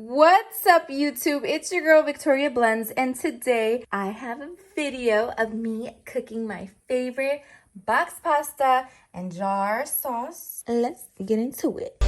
What's up, YouTube? It's your girl Victoria Blends, and today I have a video of me cooking my favorite box pasta and jar sauce. Let's get into it.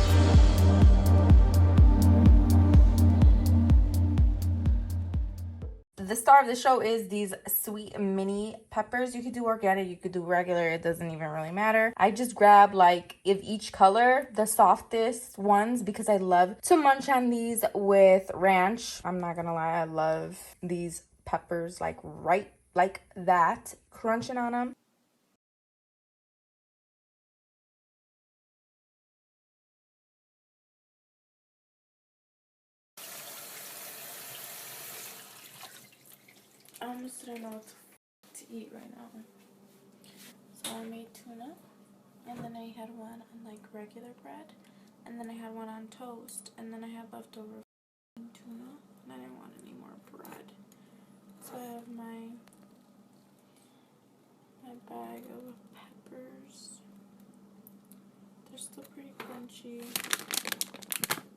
The star of the show is these sweet mini peppers. You could do organic, you could do regular, it doesn't even really matter. I just grab like of each color, the softest ones, because I love to munch on these with ranch. I'm not gonna lie, I love these peppers like right like that, crunching on them. I almost don't know what to eat right now. So I made tuna, and then I had one on like regular bread, and then I had one on toast, and then I had leftover tuna, and I didn't want any more bread. So I have my bag of peppers. They're still pretty crunchy.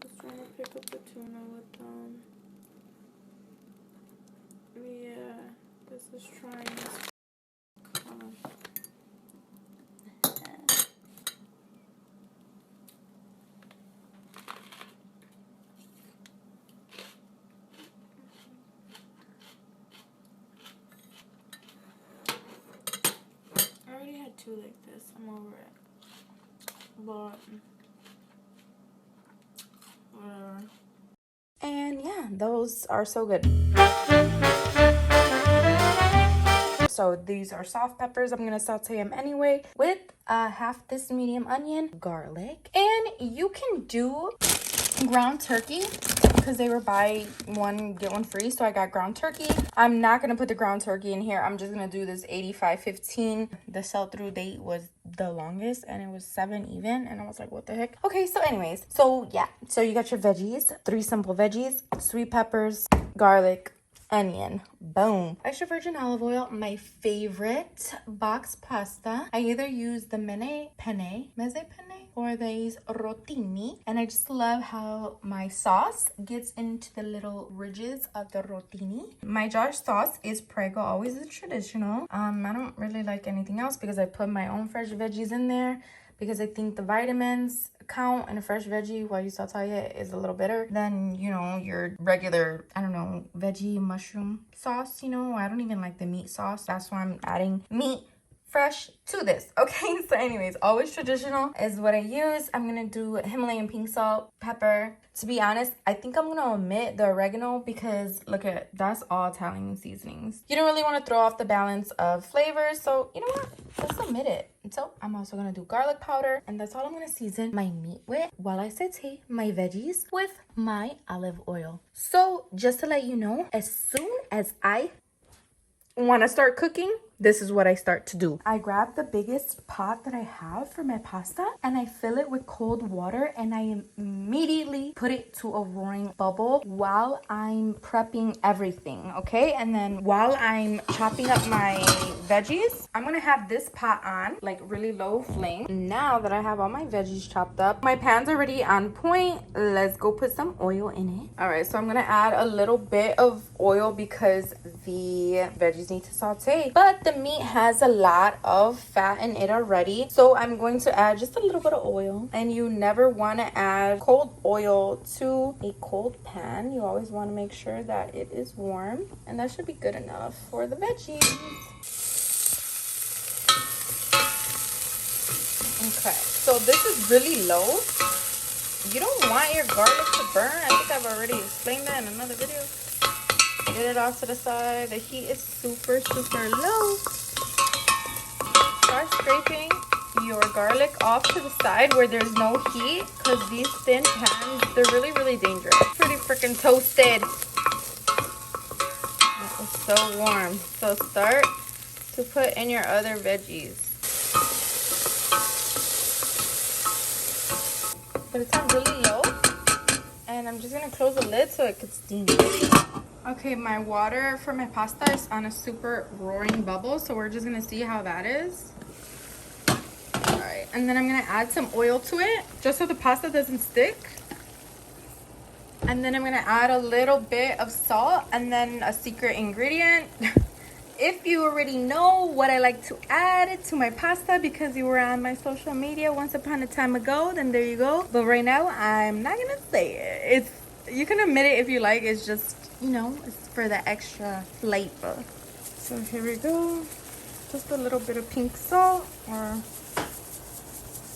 Just trying to pick up the tuna with them. Yeah, this is trying this. Come on. I already had two like this. I'm over it. But whatever. And yeah, those are so good. So these are soft peppers. I'm gonna saute them anyway with half this medium onion, garlic, and you can do ground turkey because they were buy one get one free. So I got ground turkey. I'm not gonna put the ground turkey in here. I'm just gonna do this 85-15. The sell-through date was the longest and it was 7 even, and I was like, what the heck? Okay, so anyways, so yeah, so you got your veggies, 3 simple veggies, sweet peppers, garlic, onion, boom. Extra virgin olive oil, my favorite box pasta. I either use the meze penne or these rotini, and I just love how my sauce gets into the little ridges of the rotini. My jar sauce is Prego, always the traditional. I don't really like anything else because I put my own fresh veggies in there because I think the vitamins count, and a fresh veggie while you saute it is a little better than, you know, your regular, I don't know, veggie mushroom sauce. You know, I don't even like the meat sauce. That's why I'm adding meat fresh to this. Okay, so anyways, always traditional is what I use. I'm gonna do Himalayan pink salt, pepper. To be honest, I think I'm gonna omit the oregano because look at, that's all Italian seasonings. You don't really want to throw off the balance of flavors, so you know what, just omit it. So I'm also gonna do garlic powder, and that's all I'm gonna season my meat with while I saute my veggies with my olive oil. So just to let you know, as soon as I want to start cooking, this is what I start to do. I grab the biggest pot that I have for my pasta and I fill it with cold water, and I immediately put it to a roaring bubble while I'm prepping everything, okay? And then while I'm chopping up my veggies, I'm gonna have this pot on like really low flame. Now that I have all my veggies chopped up, my pan's already on point. Let's go put some oil in it. All right, so I'm gonna add a little bit of oil because the veggies need to saute, but the meat has a lot of fat in it already, so I'm going to add just a little bit of oil. And you never want to add cold oil to a cold pan. You always want to make sure that it is warm, and that should be good enough for the veggies. Okay, so this is really low. You don't want your garlic to burn. I think I've already explained that in another video. Get it off to the side. The heat is super low. Start scraping your garlic off to the side where there's no heat, because these thin pans, they're really dangerous. Pretty freaking toasted. That was so warm. So start to put in your other veggies. But it's on really low, and I'm just gonna close the lid so it could steam. Okay, my water for my pasta is on a super roaring bubble, so we're just gonna see how that is. All right, and then I'm gonna add some oil to it just so the pasta doesn't stick. And then I'm gonna add a little bit of salt, and then a secret ingredient. If you already know what I like to add to my pasta because you were on my social media once upon a time ago, then there you go. But right now, I'm not gonna say it. You can admit it if you like. It's just, you know, it's for the extra flavor. So here we go. Just a little bit of pink salt, or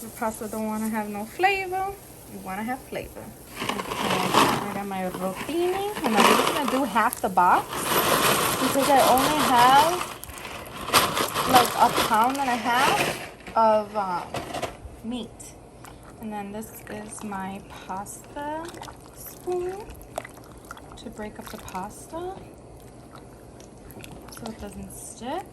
your pasta don't want to have no flavor. You want to have flavor. Okay, I got my rotini, and I'm just gonna do half the box because I only have like a pound and a half of meat. And then this is my pasta spoon to break up the pasta so it doesn't stick.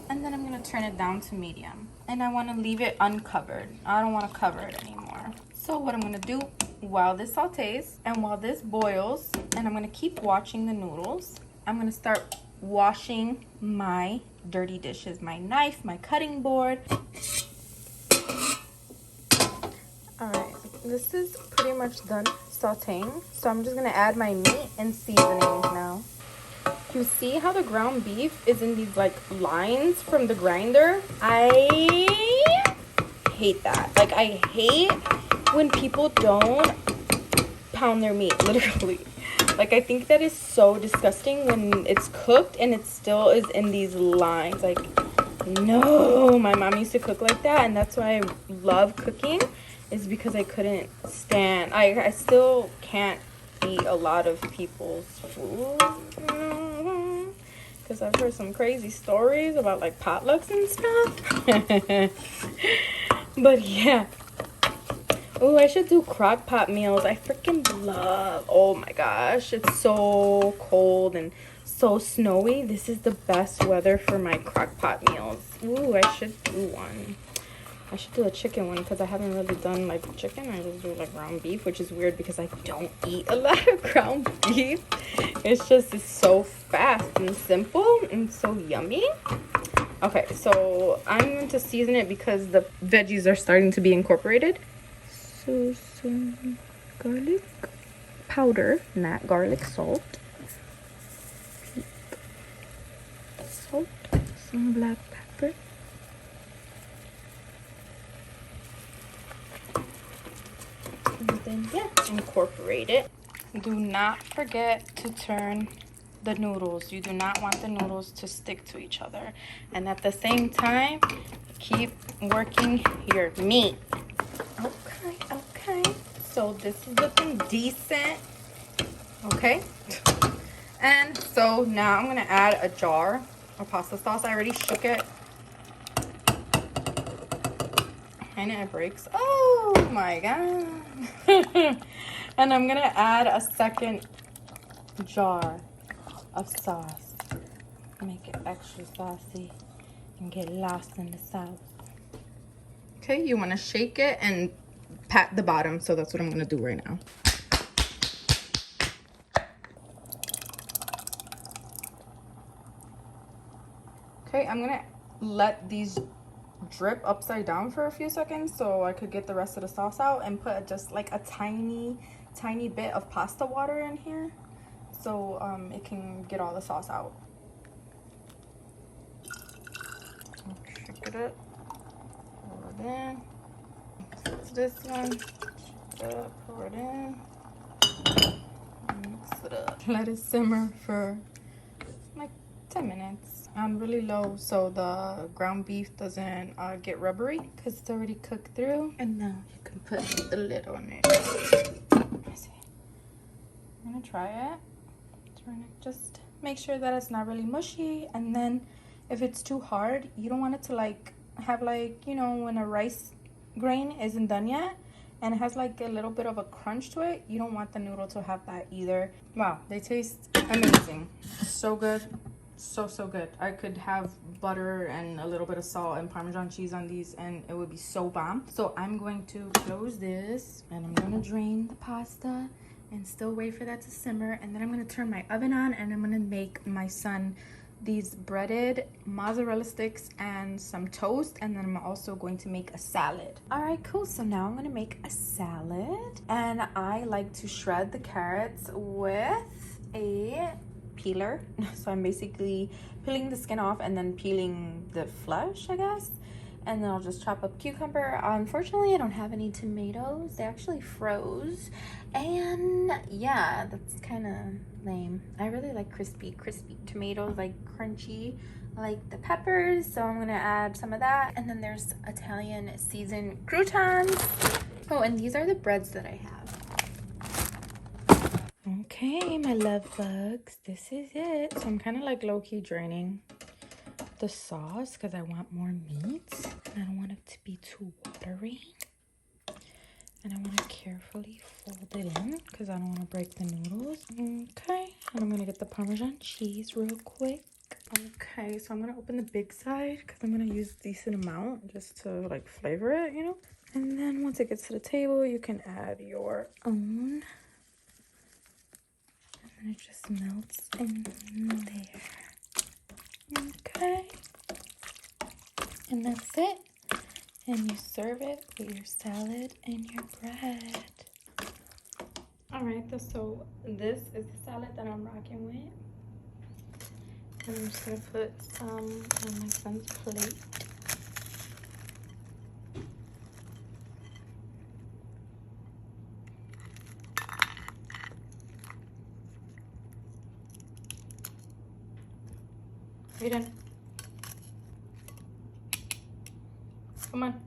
And then I'm gonna turn it down to medium. And I wanna leave it uncovered. I don't wanna cover it anymore. So what I'm gonna do while this sautés and while this boils, and I'm gonna keep watching the noodles, I'm gonna start washing my dirty dishes, my knife, my cutting board. All right, this is pretty much done sauteing. So I'm just gonna add my meat and seasonings now. You see how the ground beef is in these like lines from the grinder? I hate that. Like, I hate when people don't pound their meat, literally. Like, I think that is so disgusting when it's cooked and it still is in these lines. Like, no, my mom used to cook like that, and that's why I love cooking, is because I couldn't stand, I still can't eat a lot of people's food, because I've heard some crazy stories about like potlucks and stuff. But yeah. Oh, I should do crock pot meals. I freaking love, oh my gosh, it's so cold and so snowy. This is the best weather for my crock pot meals. Ooh, I should do one. I should do a chicken one because I haven't really done like chicken. I just do like ground beef, which is weird because I don't eat a lot of ground beef. It's so fast and simple and so yummy. Okay, so I'm going to season it because the veggies are starting to be incorporated. So some garlic powder, not garlic salt. Salt, some black pepper. And then, yeah, incorporate it. Do not forget to turn the noodles. You do not want the noodles to stick to each other. And at the same time, keep working your meat. Okay. So this is looking decent. Okay. And so now I'm going to add a jar of pasta sauce. I already shook it. And it breaks. Oh my god. And I'm gonna add a second jar of sauce. Make it extra saucy and get lost in the sauce. Okay, you want to shake it and pat the bottom. So that's what I'm gonna do right now. Okay, I'm gonna let these drip upside down for a few seconds so I could get the rest of the sauce out, and put just like a tiny bit of pasta water in here so it can get all the sauce out. Shake it up, pour it in. It's this one. Shake it up, pour it in, mix it up. Let it simmer for like 10 minutes on really low so the ground beef doesn't get rubbery because it's already cooked through. And now you can put the lid on it. Let's see. I'm gonna try it. Turn it. Just make sure that it's not really mushy, and then if it's too hard, you don't want it to like have like, you know, when a rice grain isn't done yet and it has like a little bit of a crunch to it, you don't want the noodle to have that either. Wow, they taste amazing. So good. So good. I could have butter and a little bit of salt and Parmesan cheese on these and it would be so bomb. So I'm going to close this and I'm going to drain the pasta and still wait for that to simmer, and then I'm going to turn my oven on and I'm going to make my son these breaded mozzarella sticks and some toast, and then I'm also going to make a salad. All right, cool. So now I'm gonna make a salad, and I like to shred the carrots with a peeler. So I'm basically peeling the skin off and then peeling the flesh, I guess. And then I'll just chop up cucumber. Unfortunately, I don't have any tomatoes. They actually froze. And yeah, that's kind of lame. I really like crispy tomatoes, like crunchy. I like the peppers, so I'm gonna add some of that. And then there's Italian seasoned croutons. Oh, and these are the breads that I have. Okay, my love bugs, this is it. So I'm kind of like low-key draining the sauce because I want more meat. And I don't want it to be too watery. And I want to carefully fold it in because I don't want to break the noodles. Okay, and I'm going to get the Parmesan cheese real quick. Okay, so I'm going to open the big side because I'm going to use a decent amount just to like flavor it, you know? And then once it gets to the table, you can add your own. And it just melts in there. Okay. And that's it. And you serve it with your salad and your bread. All right, so this is the salad that I'm rocking with. And I'm just gonna put some on my son's plate. You done? Come on.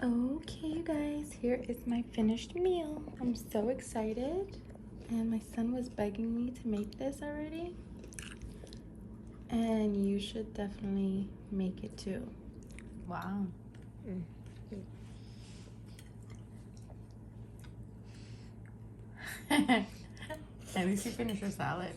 Okay, you guys, here is my finished meal. I'm so excited. And my son was begging me to make this already. And you should definitely make it too. Wow. At least you finished your salad.